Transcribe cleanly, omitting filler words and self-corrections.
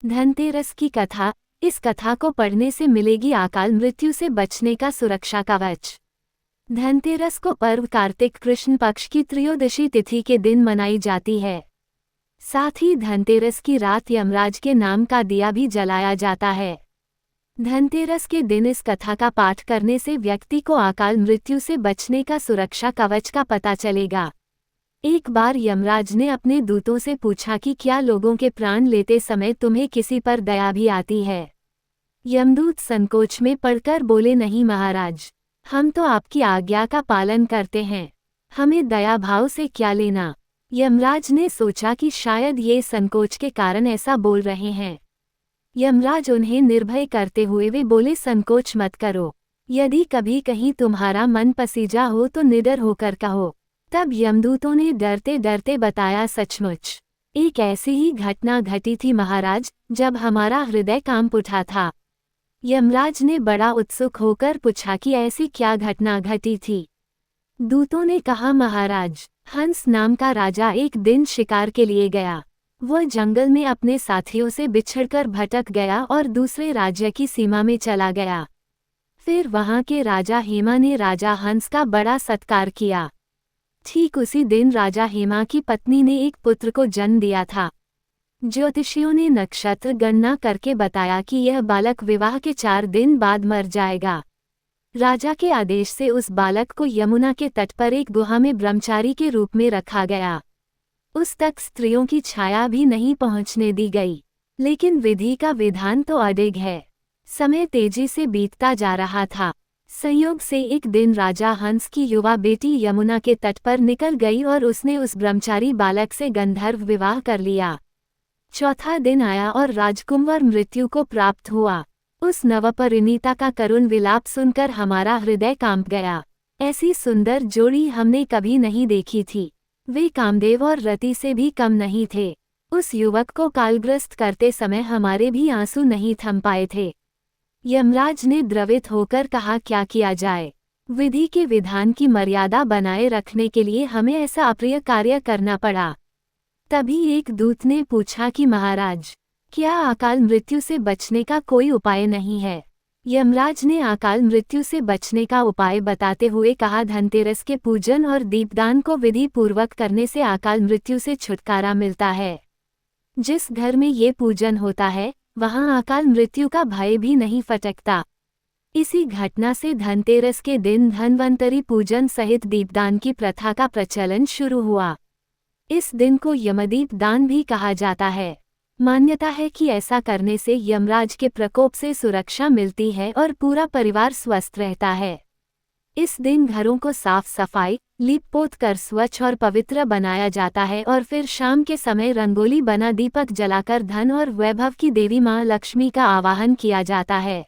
धनतेरस की कथा। इस कथा को पढ़ने से मिलेगी अकाल मृत्यु से बचने का सुरक्षा कवच। धनतेरस को पर्व कार्तिक कृष्ण पक्ष की त्रयोदशी तिथि के दिन मनाई जाती है। साथ ही धनतेरस की रात यमराज के नाम का दिया भी जलाया जाता है। धनतेरस के दिन इस कथा का पाठ करने से व्यक्ति को अकाल मृत्यु से बचने का सुरक्षा कवच का पता चलेगा। एक बार यमराज ने अपने दूतों से पूछा कि क्या लोगों के प्राण लेते समय तुम्हें किसी पर दया भी आती है। यमदूत संकोच में पड़कर बोले, नहीं महाराज, हम तो आपकी आज्ञा का पालन करते हैं, हमें दया भाव से क्या लेना। यमराज ने सोचा कि शायद ये संकोच के कारण ऐसा बोल रहे हैं। यमराज उन्हें निर्भय करते हुए वे बोले, संकोच मत करो, यदि कभी कहीं तुम्हारा मन पसीजा हो तो निडर होकर कहो। तब यमदूतों ने डरते डरते बताया, सचमुच एक ऐसी ही घटना घटी थी महाराज, जब हमारा हृदय कांप उठा था। यमराज ने बड़ा उत्सुक होकर पूछा कि ऐसी क्या घटना घटी थी। दूतों ने कहा, महाराज, हंस नाम का राजा एक दिन शिकार के लिए गया। वह जंगल में अपने साथियों से बिछड़कर भटक गया और दूसरे राज्य की सीमा में चला गया। फिर वहां के राजा हेमा ने राजा हंस का बड़ा सत्कार किया। ठीक उसी दिन राजा हेमा की पत्नी ने एक पुत्र को जन्म दिया था। ज्योतिषियों ने नक्षत्र गणना करके बताया कि यह बालक विवाह के 4 दिन बाद मर जाएगा। राजा के आदेश से उस बालक को यमुना के तट पर एक गुहा में ब्रह्मचारी के रूप में रखा गया। उस तक स्त्रियों की छाया भी नहीं पहुंचने दी गई। लेकिन विधि का विधान तो अडिग है। समय तेजी से बीतता जा रहा था। संयोग से एक दिन राजा हंस की युवा बेटी यमुना के तट पर निकल गई और उसने उस ब्रह्मचारी बालक से गंधर्व विवाह कर लिया। चौथा दिन आया और राजकुंवर मृत्यु को प्राप्त हुआ। उस नवपरिणीता का करुण विलाप सुनकर हमारा हृदय कांप गया। ऐसी सुंदर जोड़ी हमने कभी नहीं देखी थी। वे कामदेव और रति से भी कम नहीं थे। उस युवक को कालग्रस्त करते समय हमारे भी आंसू नहीं थम पाए थे। यमराज ने द्रवित होकर कहा, क्या किया जाए। विधि के विधान की मर्यादा बनाए रखने के लिए हमें ऐसा अप्रिय कार्य करना पड़ा। तभी एक दूत ने पूछा कि महाराज, क्या अकाल मृत्यु से बचने का कोई उपाय नहीं है। यमराज ने अकाल मृत्यु से बचने का उपाय बताते हुए कहा, धनतेरस के पूजन और दीपदान को विधि पूर्वक करने से अकाल मृत्यु से छुटकारा मिलता है। जिस घर में ये पूजन होता है वहां अकाल मृत्यु का भय भी नहीं फटकता। इसी घटना से धनतेरस के दिन धन्वंतरी पूजन सहित दीपदान की प्रथा का प्रचलन शुरू हुआ। इस दिन को यमदीप दान भी कहा जाता है। मान्यता है कि ऐसा करने से यमराज के प्रकोप से सुरक्षा मिलती है और पूरा परिवार स्वस्थ रहता है। इस दिन घरों को साफ सफाई, लीप पोत कर स्वच्छ और पवित्र बनाया जाता है और फिर शाम के समय रंगोली बना दीपक जलाकर धन और वैभव की देवी मां लक्ष्मी का आवाहन किया जाता है।